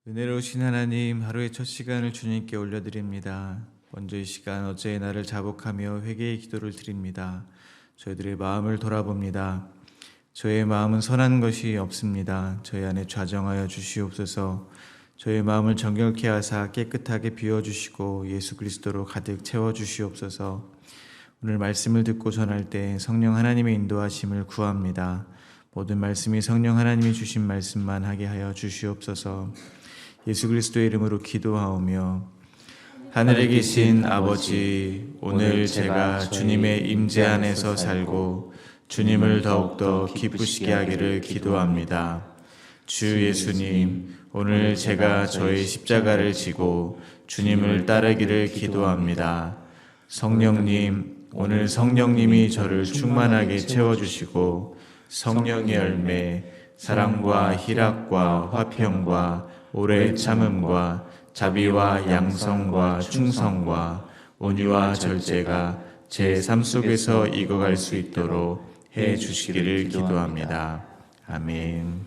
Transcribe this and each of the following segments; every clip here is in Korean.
은혜로우신 하나님, 하루의 첫 시간을 주님께 올려드립니다. 먼저 이 시간 어제의 날을 자복하며 회개의 기도를 드립니다. 저희들의 마음을 돌아봅니다. 저의 마음은 선한 것이 없습니다. 저희 안에 좌정하여 주시옵소서. 저의 마음을 정결케 하사 깨끗하게 비워주시고 예수 그리스도로 가득 채워주시옵소서. 오늘 말씀을 듣고 전할 때 성령 하나님의 인도하심을 구합니다. 모든 말씀이 성령 하나님이 주신 말씀만 하게 하여 주시옵소서. 예수 그리스도의 이름으로 기도하오며, 하늘에 계신 아버지, 오늘 제가 주님의 임재 안에서 살고 주님을 더욱더 기쁘시게 하기를 기도합니다. 주 예수님, 오늘 제가 저의 십자가를 지고 주님을 따르기를 기도합니다. 성령님, 오늘 성령님이 저를 충만하게 채워주시고 성령의 열매, 사랑과 희락과 화평과 오래 참음과 자비와 양성과 충성과 온유와 절제가 제 삶 속에서 익어갈 수 있도록 해 주시기를 기도합니다. 아멘.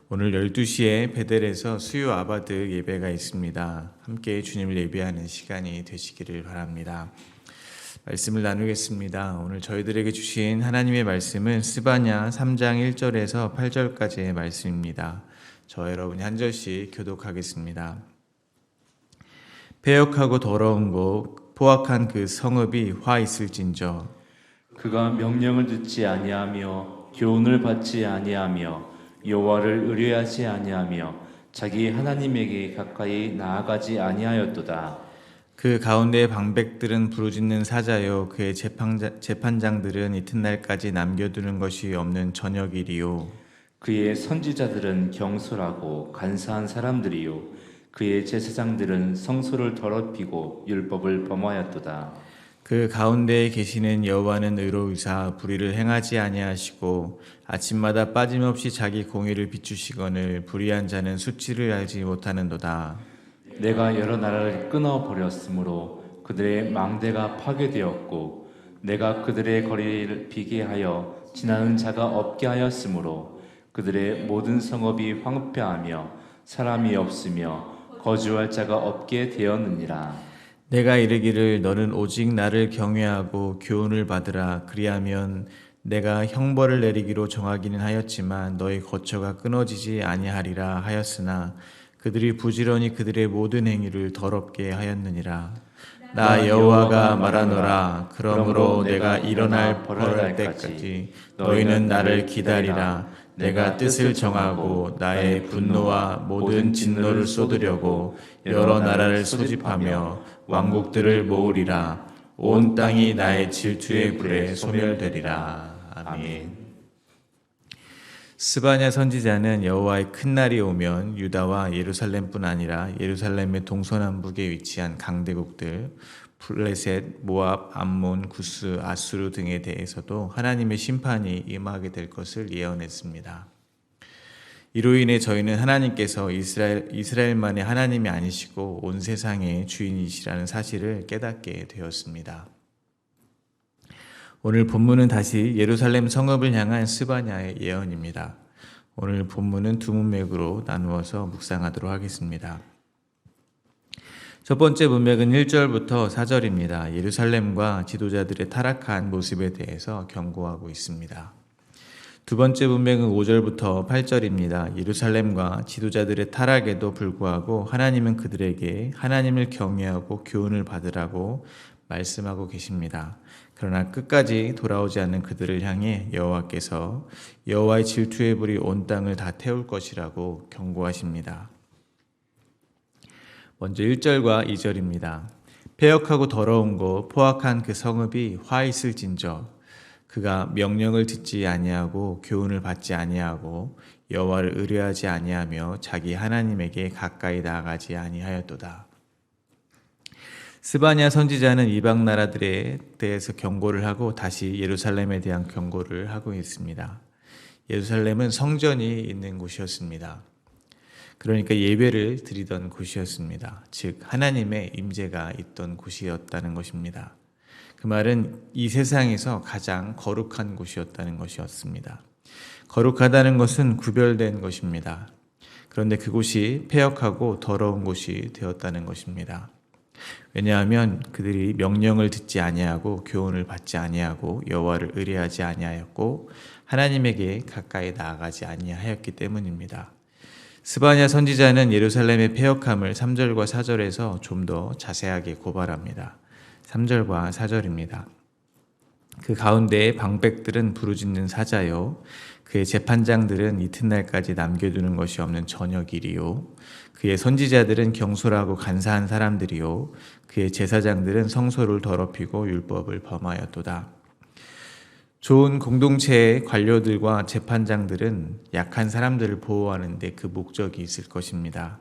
오늘 12시에 베델에서 수요 아바드 예배가 있습니다. 함께 주님을 예배하는 시간이 되시기를 바랍니다. 말씀을 나누겠습니다. 오늘 저희들에게 주신 하나님의 말씀은 스바냐 3장 1절에서 8절까지의 말씀입니다. 저 여러분이 한 절씩 교독하겠습니다. 패역하고 더러운 곳 포악한 그 성읍이 화 있을진저, 그가 명령을 듣지 아니하며 교훈을 받지 아니하며 여호와를 의뢰하지 아니하며 자기 하나님에게 가까이 나아가지 아니하였도다. 그 가운데의 방백들은 부르짖는 사자요, 그의 재판장들은 이튿날까지 남겨두는 것이 없는 저녁일이요, 그의 선지자들은 경솔하고 간사한 사람들이요 그의 제사장들은 성소를 더럽히고 율법을 범하였도다. 그 가운데에 계시는 여호와는 의로우사 불의를 행하지 아니하시고 아침마다 빠짐없이 자기 공의를 비추시거늘 불의한 자는 수치를 알지 못하는도다. 내가 여러 나라를 끊어버렸으므로 그들의 망대가 파괴되었고 내가 그들의 거리를 비게 하여 지나는 자가 없게 하였으므로 그들의 모든 성읍이 황폐하며 사람이 없으며 거주할 자가 없게 되었느니라. 내가 이르기를 너는 오직 나를 경외하고 교훈을 받으라. 그리하면 내가 형벌을 내리기로 정하기는 하였지만 너희 거처가 끊어지지 아니하리라 하였으나 그들이 부지런히 그들의 모든 행위를 더럽게 하였느니라. 나 여호와가 말하노라. 그러므로 내가 일어날 벌할 때까지 너희는 나를 기다리라. 내가 뜻을 정하고 나의 분노와 모든 진노를 쏟으려고 여러 나라를 소집하며 왕국들을 모으리라. 온 땅이 나의 질투의 불에 소멸되리라. 아멘. 스바냐 선지자는 여호와의 큰 날이 오면 유다와 예루살렘뿐 아니라 예루살렘의 동서남북에 위치한 강대국들 블레셋, 모압, 암몬, 구스, 아수르 등에 대해서도 하나님의 심판이 임하게 될 것을 예언했습니다. 이로 인해 저희는 하나님께서 이스라엘만의 하나님이 아니시고 온 세상의 주인이시라는 사실을 깨닫게 되었습니다. 오늘 본문은 다시 예루살렘 성읍을 향한 스바냐의 예언입니다. 오늘 본문은 두 문맥으로 나누어서 묵상하도록 하겠습니다. 첫 번째 문맥은 1절부터 4절입니다. 예루살렘과 지도자들의 타락한 모습에 대해서 경고하고 있습니다. 두 번째 문맥은 5절부터 8절입니다. 예루살렘과 지도자들의 타락에도 불구하고 하나님은 그들에게 하나님을 경외하고 교훈을 받으라고 말씀하고 계십니다. 그러나 끝까지 돌아오지 않는 그들을 향해 여호와께서 여호와의 질투의 불이 온 땅을 다 태울 것이라고 경고하십니다. 먼저 1절과 2절입니다. 패역하고 더러운 곳 포악한 그 성읍이 화 있을진저, 그가 명령을 듣지 아니하고 교훈을 받지 아니하고 여호와를 의뢰하지 아니하며 자기 하나님에게 가까이 나아가지 아니하였도다. 스바냐 선지자는 이방 나라들에 대해서 경고를 하고 다시 예루살렘에 대한 경고를 하고 있습니다. 예루살렘은 성전이 있는 곳이었습니다. 그러니까 예배를 드리던 곳이었습니다. 즉 하나님의 임재가 있던 곳이었다는 것입니다. 그 말은 이 세상에서 가장 거룩한 곳이었다는 것이었습니다. 거룩하다는 것은 구별된 것입니다. 그런데 그곳이 패역하고 더러운 곳이 되었다는 것입니다. 왜냐하면 그들이 명령을 듣지 아니하고 교훈을 받지 아니하고 여호와를 의뢰하지 아니하였고 하나님에게 가까이 나아가지 아니하였기 때문입니다. 스바냐 선지자는 예루살렘의 패역함을 3절과 4절에서 좀 더 자세하게 고발합니다. 3절과 4절입니다. 그 가운데에 방백들은 부르짖는 사자요, 그의 재판장들은 이튿날까지 남겨두는 것이 없는 저녁이리요, 그의 선지자들은 경솔하고 간사한 사람들이요, 그의 제사장들은 성소를 더럽히고 율법을 범하였도다. 좋은 공동체의 관료들과 재판장들은 약한 사람들을 보호하는 데 그 목적이 있을 것입니다.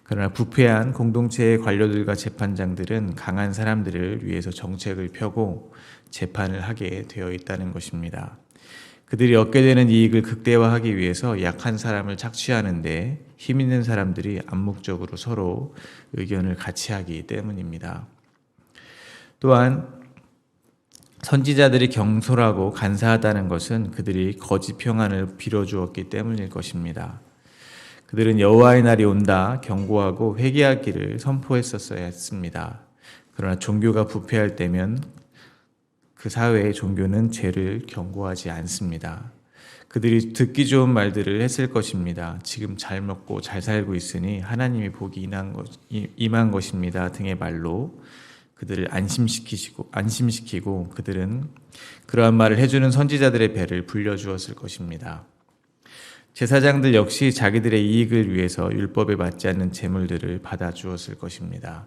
그러나 부패한 공동체의 관료들과 재판장들은 강한 사람들을 위해서 정책을 펴고 재판을 하게 되어 있다는 것입니다. 그들이 얻게 되는 이익을 극대화하기 위해서 약한 사람을 착취하는데 힘 있는 사람들이 암묵적으로 서로 의견을 같이 하기 때문입니다. 또한 선지자들이 경솔하고 간사하다는 것은 그들이 거짓 평안을 빌어주었기 때문일 것입니다. 그들은 여호와의 날이 온다 경고하고 회개하기를 선포했었어야 했습니다. 그러나 종교가 부패할 때면 그 사회의 종교는 죄를 경고하지 않습니다. 그들이 듣기 좋은 말들을 했을 것입니다. 지금 잘 먹고 잘 살고 있으니 하나님이 복이 임한 것입니다 등의 말로 그들을 안심시키고 그들은 그러한 말을 해주는 선지자들의 배를 불려주었을 것입니다. 제사장들 역시 자기들의 이익을 위해서 율법에 맞지 않는 재물들을 받아주었을 것입니다.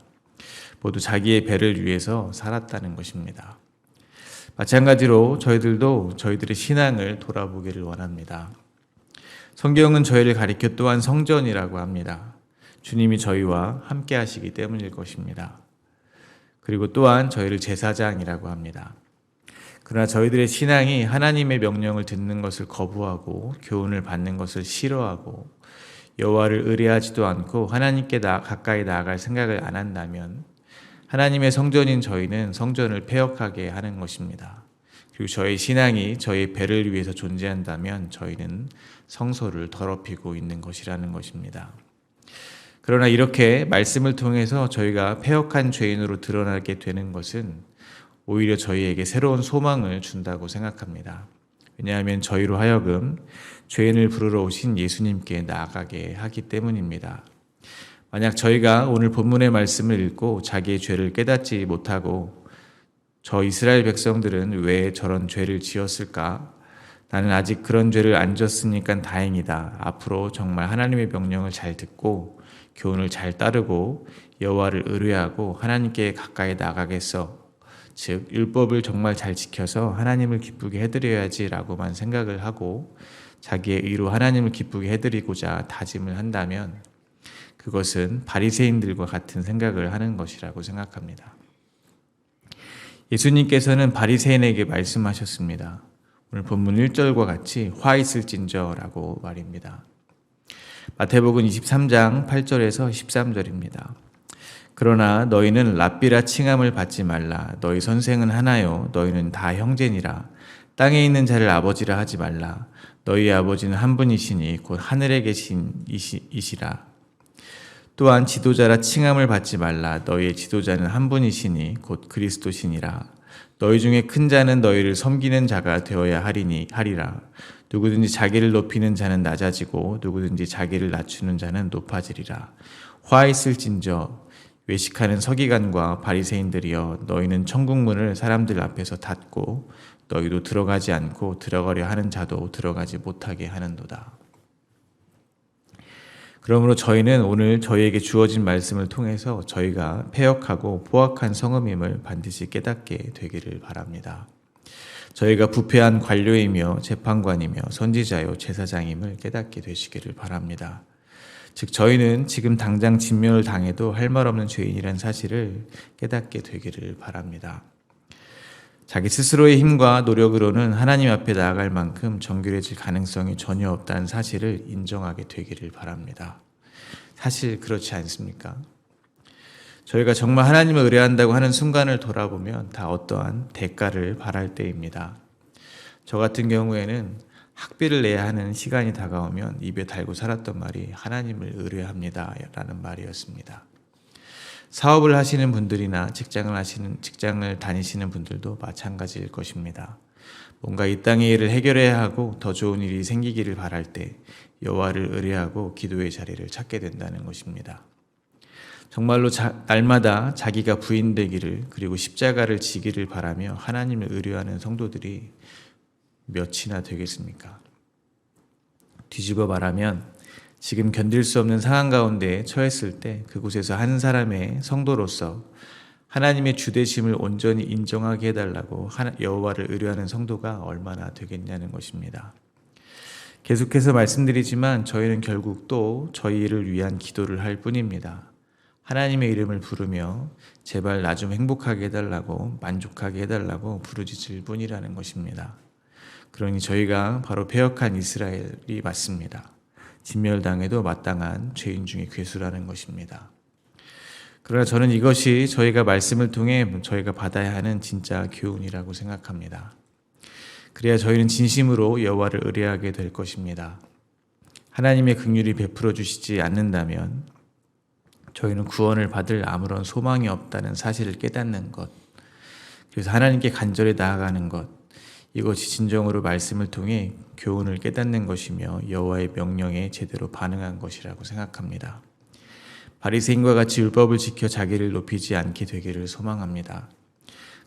모두 자기의 배를 위해서 살았다는 것입니다. 마찬가지로 저희들도 저희들의 신앙을 돌아보기를 원합니다. 성경은 저희를 가리켜 또한 성전이라고 합니다. 주님이 저희와 함께 하시기 때문일 것입니다. 그리고 또한 저희를 제사장이라고 합니다. 그러나 저희들의 신앙이 하나님의 명령을 듣는 것을 거부하고 교훈을 받는 것을 싫어하고 여호와를 의뢰하지도 않고 하나님께 가까이 나아갈 생각을 안 한다면 하나님의 성전인 저희는 성전을 패역하게 하는 것입니다. 그리고 저희 신앙이 저희 배를 위해서 존재한다면 저희는 성소를 더럽히고 있는 것이라는 것입니다. 그러나 이렇게 말씀을 통해서 저희가 패역한 죄인으로 드러나게 되는 것은 오히려 저희에게 새로운 소망을 준다고 생각합니다. 왜냐하면 저희로 하여금 죄인을 부르러 오신 예수님께 나아가게 하기 때문입니다. 만약 저희가 오늘 본문의 말씀을 읽고 자기의 죄를 깨닫지 못하고 저 이스라엘 백성들은 왜 저런 죄를 지었을까? 나는 아직 그런 죄를 안 졌으니까 다행이다. 앞으로 정말 하나님의 명령을 잘 듣고 교훈을 잘 따르고 여호와를 의뢰하고 하나님께 가까이 나가겠어. 즉 율법을 정말 잘 지켜서 하나님을 기쁘게 해드려야지라고만 생각을 하고 자기의 의로 하나님을 기쁘게 해드리고자 다짐을 한다면 그것은 바리새인들과 같은 생각을 하는 것이라고 생각합니다. 예수님께서는 바리새인에게 말씀하셨습니다. 오늘 본문 1절과 같이 화 있을진저라고 말입니다. 마태복음 23장 8절에서 13절입니다. 그러나 너희는 랍비라 칭함을 받지 말라. 너희 선생은 하나요. 너희는 다 형제니라. 땅에 있는 자를 아버지라 하지 말라. 너희 아버지는 한 분이시니 곧 하늘에 계신 이시라. 또한 지도자라 칭함을 받지 말라. 너희의 지도자는 한 분이시니 곧 그리스도시니라. 너희 중에 큰 자는 너희를 섬기는 자가 되어야 하리라. 누구든지 자기를 높이는 자는 낮아지고 누구든지 자기를 낮추는 자는 높아지리라. 화 있을진저 외식하는 서기관과 바리새인들이여 너희는 천국문을 사람들 앞에서 닫고 너희도 들어가지 않고 들어가려 하는 자도 들어가지 못하게 하는도다. 그러므로 저희는 오늘 저희에게 주어진 말씀을 통해서 저희가 패역하고 포악한 성읍임을 반드시 깨닫게 되기를 바랍니다. 저희가 부패한 관료이며 재판관이며 선지자요 제사장임을 깨닫게 되시기를 바랍니다. 즉 저희는 지금 당장 진멸을 당해도 할 말 없는 죄인이란 사실을 깨닫게 되기를 바랍니다. 자기 스스로의 힘과 노력으로는 하나님 앞에 나아갈 만큼 정결해질 가능성이 전혀 없다는 사실을 인정하게 되기를 바랍니다. 사실 그렇지 않습니까? 저희가 정말 하나님을 의뢰한다고 하는 순간을 돌아보면 다 어떠한 대가를 바랄 때입니다. 저 같은 경우에는 학비를 내야 하는 시간이 다가오면 입에 달고 살았던 말이 하나님을 의뢰합니다 라는 말이었습니다. 사업을 하시는 분들이나 직장을 다니시는 분들도 마찬가지일 것입니다. 뭔가 이 땅의 일을 해결해야 하고 더 좋은 일이 생기기를 바랄 때 여호와를 의뢰하고 기도의 자리를 찾게 된다는 것입니다. 정말로 날마다 자기가 부인되기를 그리고 십자가를 지기를 바라며 하나님을 의뢰하는 성도들이 몇이나 되겠습니까? 뒤집어 말하면 지금 견딜 수 없는 상황 가운데 처했을 때 그곳에서 한 사람의 성도로서 하나님의 주되심을 온전히 인정하게 해달라고 여호와를 의뢰하는 성도가 얼마나 되겠냐는 것입니다. 계속해서 말씀드리지만 저희는 결국 또 저희를 위한 기도를 할 뿐입니다. 하나님의 이름을 부르며 제발 나 좀 행복하게 해달라고 만족하게 해달라고 부르짖을 뿐이라는 것입니다. 그러니 저희가 바로 패역한 이스라엘이 맞습니다. 진멸당해도 마땅한 죄인 중에 괴수라는 것입니다. 그러나 저는 이것이 저희가 말씀을 통해 저희가 받아야 하는 진짜 교훈이라고 생각합니다. 그래야 저희는 진심으로 여호와를 의뢰하게 될 것입니다. 하나님의 긍휼이 베풀어 주시지 않는다면 저희는 구원을 받을 아무런 소망이 없다는 사실을 깨닫는 것, 그래서 하나님께 간절히 나아가는 것, 이것이 진정으로 말씀을 통해 교훈을 깨닫는 것이며 여호와의 명령에 제대로 반응한 것이라고 생각합니다. 바리새인과 같이 율법을 지켜 자기를 높이지 않게 되기를 소망합니다.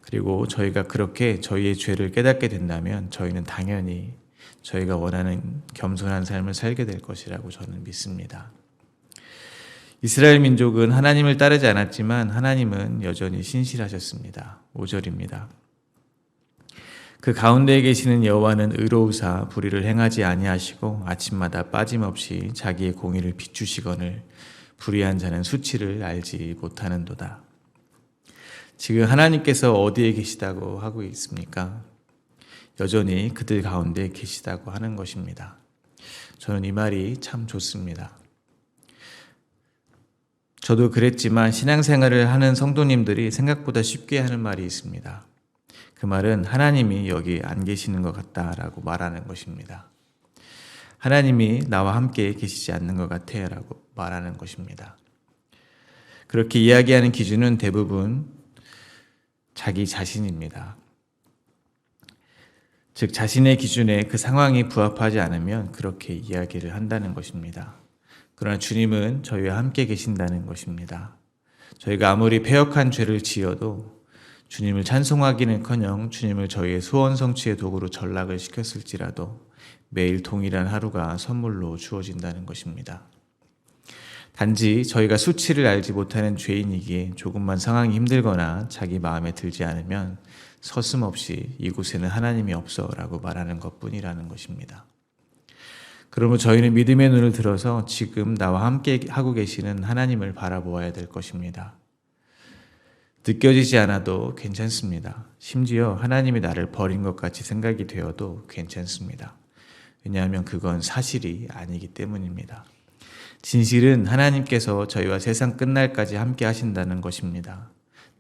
그리고 저희가 그렇게 저희의 죄를 깨닫게 된다면 저희는 당연히 저희가 원하는 겸손한 삶을 살게 될 것이라고 저는 믿습니다. 이스라엘 민족은 하나님을 따르지 않았지만 하나님은 여전히 신실하셨습니다. 5절입니다. 그 가운데에 계시는 여호와는 의로우사 불의를 행하지 아니하시고 아침마다 빠짐없이 자기의 공의를 비추시거늘 불의한 자는 수치를 알지 못하는도다. 지금 하나님께서 어디에 계시다고 하고 있습니까? 여전히 그들 가운데 계시다고 하는 것입니다. 저는 이 말이 참 좋습니다. 저도 그랬지만 신앙생활을 하는 성도님들이 생각보다 쉽게 하는 말이 있습니다. 그 말은 하나님이 여기 안 계시는 것 같다라고 말하는 것입니다. 하나님이 나와 함께 계시지 않는 것 같아 라고 말하는 것입니다. 그렇게 이야기하는 기준은 대부분 자기 자신입니다. 즉 자신의 기준에 그 상황이 부합하지 않으면 그렇게 이야기를 한다는 것입니다. 그러나 주님은 저희와 함께 계신다는 것입니다. 저희가 아무리 패역한 죄를 지어도 주님을 찬송하기는커녕 주님을 저희의 소원 성취의 도구로 전락을 시켰을지라도 매일 동일한 하루가 선물로 주어진다는 것입니다. 단지 저희가 수치를 알지 못하는 죄인이기에 조금만 상황이 힘들거나 자기 마음에 들지 않으면 서슴없이 이곳에는 하나님이 없어 라고 말하는 것뿐이라는 것입니다. 그러므로 저희는 믿음의 눈을 들어서 지금 나와 함께 하고 계시는 하나님을 바라보아야 될 것입니다. 느껴지지 않아도 괜찮습니다. 심지어 하나님이 나를 버린 것 같이 생각이 되어도 괜찮습니다. 왜냐하면 그건 사실이 아니기 때문입니다. 진실은 하나님께서 저희와 세상 끝날까지 함께 하신다는 것입니다.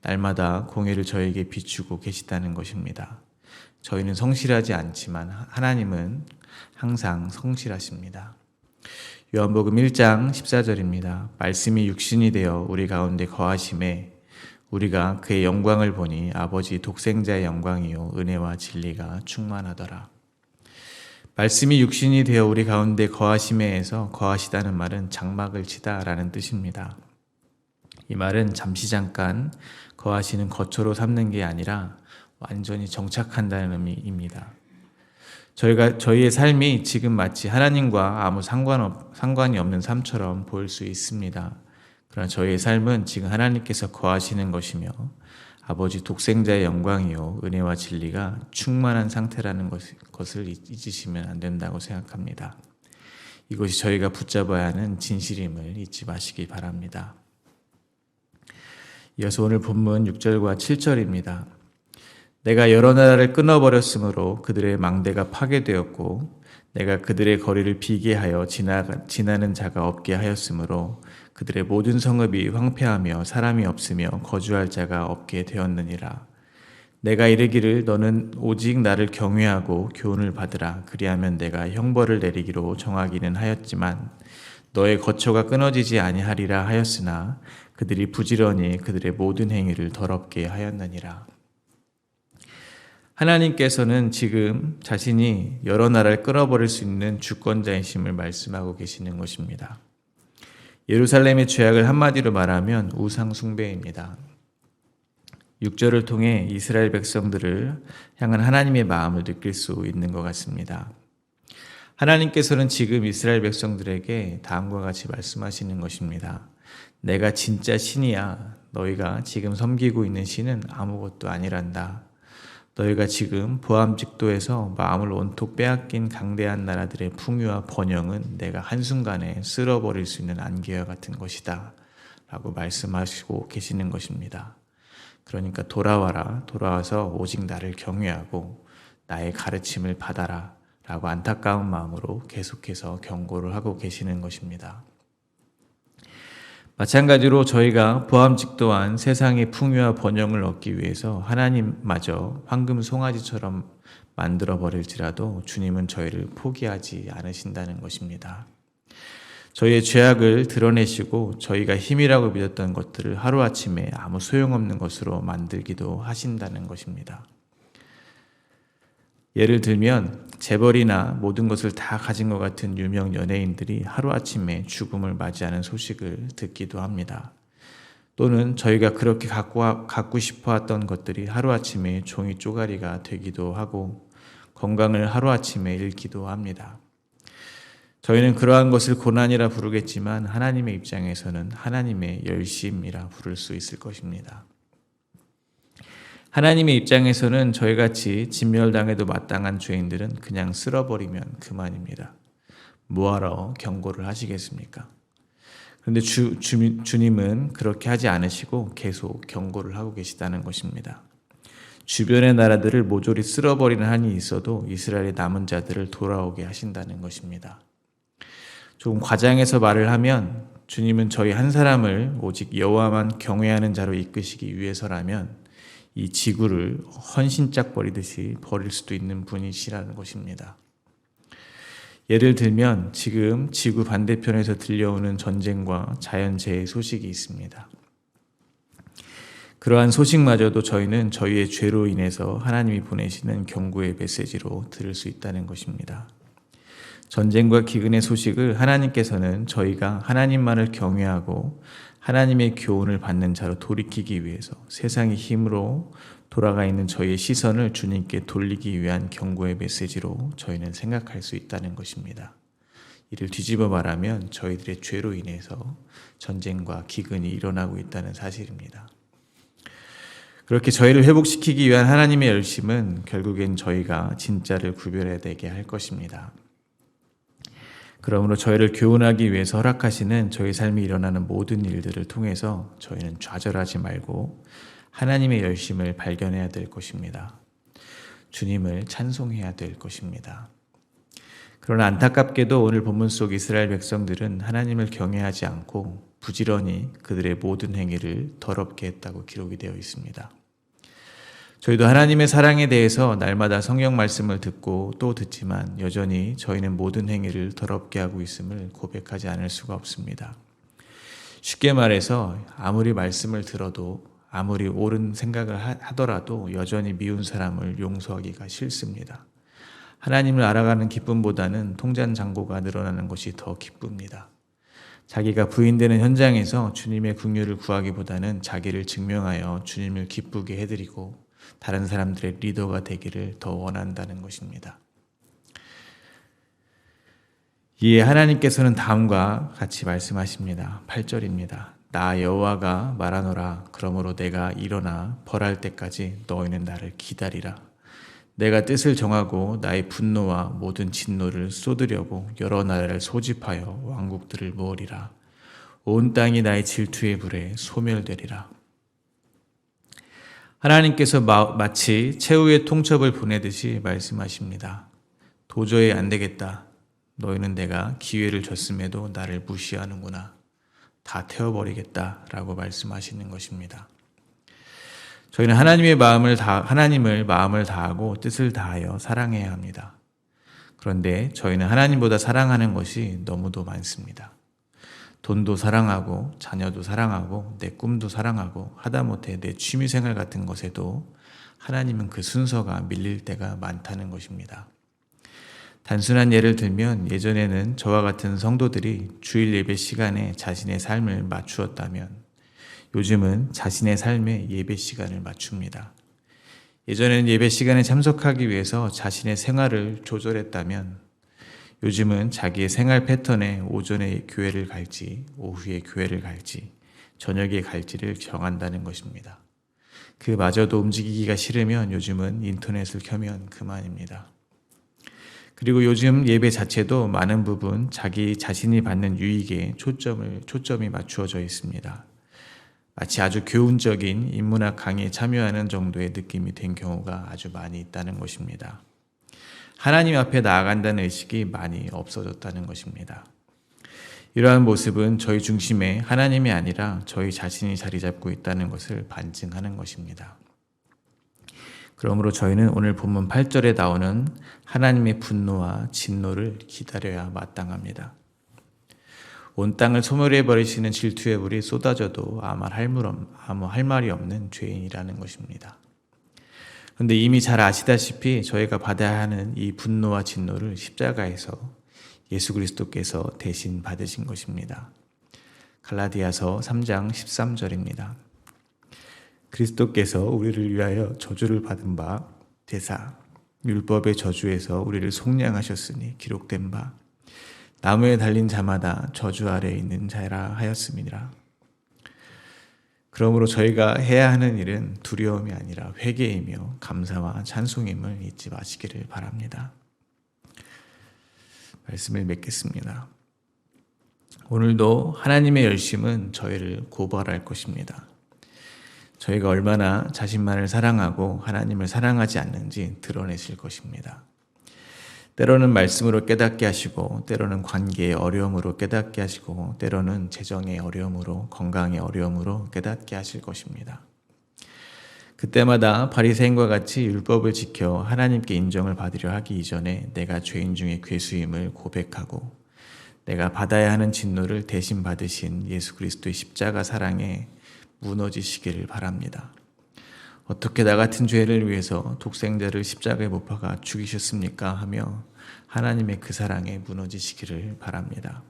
날마다 공의를 저에게 비추고 계시다는 것입니다. 저희는 성실하지 않지만 하나님은 항상 성실하십니다. 요한복음 1장 14절입니다. 말씀이 육신이 되어 우리 가운데 거하심에 우리가 그의 영광을 보니 아버지 독생자의 영광이요 은혜와 진리가 충만하더라. 말씀이 육신이 되어 우리 가운데 거하심에에서 거하시다는 말은 장막을 치다라는 뜻입니다. 이 말은 잠시 잠깐 거하시는 거처로 삼는 게 아니라 완전히 정착한다는 의미입니다. 저희의 삶이 지금 마치 하나님과 아무 상관이 없는 삶처럼 보일 수 있습니다. 그러나 저희의 삶은 지금 하나님께서 거하시는 것이며 아버지 독생자의 영광이요 은혜와 진리가 충만한 상태라는 것을 잊으시면 안 된다고 생각합니다. 이것이 저희가 붙잡아야 하는 진실임을 잊지 마시기 바랍니다. 이어서 오늘 본문 6절과 7절입니다. 내가 여러 나라를 끊어버렸으므로 그들의 망대가 파괴되었고 내가 그들의 거리를 비게 하여 지나는 자가 없게 하였으므로 그들의 모든 성읍이 황폐하며 사람이 없으며 거주할 자가 없게 되었느니라. 내가 이르기를 너는 오직 나를 경외하고 교훈을 받으라. 그리하면 내가 형벌을 내리기로 정하기는 하였지만 너의 거처가 끊어지지 아니하리라 하였으나 그들이 부지런히 그들의 모든 행위를 더럽게 하였느니라. 하나님께서는 지금 자신이 여러 나라를 끊어버릴 수 있는 주권자이심을 말씀하고 계시는 것입니다. 예루살렘의 죄악을 한마디로 말하면 우상 숭배입니다. 6절을 통해 이스라엘 백성들을 향한 하나님의 마음을 느낄 수 있는 것 같습니다. 하나님께서는 지금 이스라엘 백성들에게 다음과 같이 말씀하시는 것입니다. 내가 진짜 신이야. 너희가 지금 섬기고 있는 신은 아무것도 아니란다. 너희가 지금 보암직도에서 마음을 온통 빼앗긴 강대한 나라들의 풍요와 번영은 내가 한순간에 쓸어버릴 수 있는 안개와 같은 것이다. 라고 말씀하시고 계시는 것입니다. 그러니까 돌아와서 오직 나를 경외하고 나의 가르침을 받아라. 라고 안타까운 마음으로 계속해서 경고를 하고 계시는 것입니다. 마찬가지로 저희가 보암직도한 세상의 풍요와 번영을 얻기 위해서 하나님마저 황금 송아지처럼 만들어 버릴지라도 주님은 저희를 포기하지 않으신다는 것입니다. 저희의 죄악을 드러내시고 저희가 힘이라고 믿었던 것들을 하루아침에 아무 소용없는 것으로 만들기도 하신다는 것입니다. 예를 들면 재벌이나 모든 것을 다 가진 것 같은 유명 연예인들이 하루아침에 죽음을 맞이하는 소식을 듣기도 합니다. 또는 저희가 그렇게 갖고 싶어 했던 것들이 하루아침에 종이 쪼가리가 되기도 하고 건강을 하루아침에 잃기도 합니다. 저희는 그러한 것을 고난이라 부르겠지만 하나님의 입장에서는 하나님의 열심이라 부를 수 있을 것입니다. 하나님의 입장에서는 저희같이 진멸당해도 마땅한 죄인들은 그냥 쓸어버리면 그만입니다. 뭐하러 경고를 하시겠습니까? 그런데 주님은 그렇게 하지 않으시고 계속 경고를 하고 계시다는 것입니다. 주변의 나라들을 모조리 쓸어버리는 한이 있어도 이스라엘의 남은 자들을 돌아오게 하신다는 것입니다. 조금 과장해서 말을 하면 주님은 저희 한 사람을 오직 여호와만 경외하는 자로 이끄시기 위해서라면 이 지구를 헌신짝 버리듯이 버릴 수도 있는 분이시라는 것입니다. 예를 들면 지금 지구 반대편에서 들려오는 전쟁과 자연재해 소식이 있습니다. 그러한 소식마저도 저희는 저희의 죄로 인해서 하나님이 보내시는 경고의 메시지로 들을 수 있다는 것입니다. 전쟁과 기근의 소식을 하나님께서는 저희가 하나님만을 경외하고 하나님의 교훈을 받는 자로 돌이키기 위해서 세상의 힘으로 돌아가 있는 저희의 시선을 주님께 돌리기 위한 경고의 메시지로 저희는 생각할 수 있다는 것입니다. 이를 뒤집어 말하면 저희들의 죄로 인해서 전쟁과 기근이 일어나고 있다는 사실입니다. 그렇게 저희를 회복시키기 위한 하나님의 열심은 결국엔 저희가 진짜를 구별해내게 할 것입니다. 그러므로 저희를 교훈하기 위해서 허락하시는 저희 삶에 일어나는 모든 일들을 통해서 저희는 좌절하지 말고 하나님의 열심을 발견해야 될 것입니다. 주님을 찬송해야 될 것입니다. 그러나 안타깝게도 오늘 본문 속 이스라엘 백성들은 하나님을 경외하지 않고 부지런히 그들의 모든 행위를 더럽게 했다고 기록이 되어 있습니다. 저희도 하나님의 사랑에 대해서 날마다 성경 말씀을 듣고 또 듣지만 여전히 저희는 모든 행위를 더럽게 하고 있음을 고백하지 않을 수가 없습니다. 쉽게 말해서 아무리 말씀을 들어도 아무리 옳은 생각을 하더라도 여전히 미운 사람을 용서하기가 싫습니다. 하나님을 알아가는 기쁨보다는 통장잔고가 늘어나는 것이 더 기쁩니다. 자기가 부인되는 현장에서 주님의 긍휼을 구하기보다는 자기를 증명하여 주님을 기쁘게 해드리고 다른 사람들의 리더가 되기를 더 원한다는 것입니다. 이에 하나님께서는 다음과 같이 말씀하십니다. 8절입니다. 나 여호와가 말하노라. 그러므로 내가 일어나 벌할 때까지 너희는 나를 기다리라. 내가 뜻을 정하고 나의 분노와 모든 진노를 쏟으려고 여러 나라를 소집하여 왕국들을 모으리라. 온 땅이 나의 질투의 불에 소멸되리라. 하나님께서 마치 최후의 통첩을 보내듯이 말씀하십니다. 도저히 안 되겠다. 너희는 내가 기회를 줬음에도 나를 무시하는구나. 다 태워버리겠다 라고 말씀하시는 것입니다. 저희는 하나님을 마음을 다하고 뜻을 다하여 사랑해야 합니다. 그런데 저희는 하나님보다 사랑하는 것이 너무도 많습니다. 돈도 사랑하고 자녀도 사랑하고 내 꿈도 사랑하고 하다못해 내 취미생활 같은 것에도 하나님은 그 순서가 밀릴 때가 많다는 것입니다. 단순한 예를 들면 예전에는 저와 같은 성도들이 주일 예배 시간에 자신의 삶을 맞추었다면 요즘은 자신의 삶에 예배 시간을 맞춥니다. 예전에는 예배 시간에 참석하기 위해서 자신의 생활을 조절했다면 요즘은 자기의 생활 패턴에 오전에 교회를 갈지 오후에 교회를 갈지 저녁에 갈지를 정한다는 것입니다. 그마저도 움직이기가 싫으면 요즘은 인터넷을 켜면 그만입니다. 그리고 요즘 예배 자체도 많은 부분 자기 자신이 받는 유익에 초점이 맞추어져 있습니다. 마치 아주 교훈적인 인문학 강의에 참여하는 정도의 느낌이 된 경우가 아주 많이 있다는 것입니다. 하나님 앞에 나아간다는 의식이 많이 없어졌다는 것입니다. 이러한 모습은 저희 중심에 하나님이 아니라 저희 자신이 자리 잡고 있다는 것을 반증하는 것입니다. 그러므로 저희는 오늘 본문 8절에 나오는 하나님의 분노와 진노를 기다려야 마땅합니다. 온 땅을 소멸해 버리시는 질투의 불이 쏟아져도 아무 할 말이 없는 죄인이라는 것입니다. 그런데 이미 잘 아시다시피 저희가 받아야 하는 이 분노와 진노를 십자가에서 예수 그리스도께서 대신 받으신 것입니다. 갈라디아서 3장 13절입니다. 그리스도께서 우리를 위하여 저주를 받은 바 되사 율법의 저주에서 우리를 속량하셨으니 기록된 바 나무에 달린 자마다 저주 아래에 있는 자라 하였음이니라. 그러므로 저희가 해야 하는 일은 두려움이 아니라 회개이며 감사와 찬송임을 잊지 마시기를 바랍니다. 말씀을 맺겠습니다. 오늘도 하나님의 열심은 저희를 고발할 것입니다. 저희가 얼마나 자신만을 사랑하고 하나님을 사랑하지 않는지 드러내실 것입니다. 때로는 말씀으로 깨닫게 하시고 때로는 관계의 어려움으로 깨닫게 하시고 때로는 재정의 어려움으로 건강의 어려움으로 깨닫게 하실 것입니다. 그때마다 바리새인과 같이 율법을 지켜 하나님께 인정을 받으려 하기 이전에 내가 죄인 중에 괴수임을 고백하고 내가 받아야 하는 진노를 대신 받으신 예수 그리스도의 십자가 사랑에 무너지시기를 바랍니다. 어떻게 나 같은 죄를 위해서 독생자를 십자가에 못 박아 죽이셨습니까? 하며 하나님의 그 사랑에 무너지시기를 바랍니다.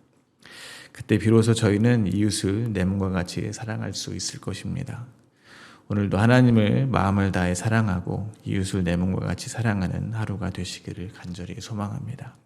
그때 비로소 저희는 이웃을 내 몸과 같이 사랑할 수 있을 것입니다. 오늘도 하나님을 마음을 다해 사랑하고 이웃을 내 몸과 같이 사랑하는 하루가 되시기를 간절히 소망합니다.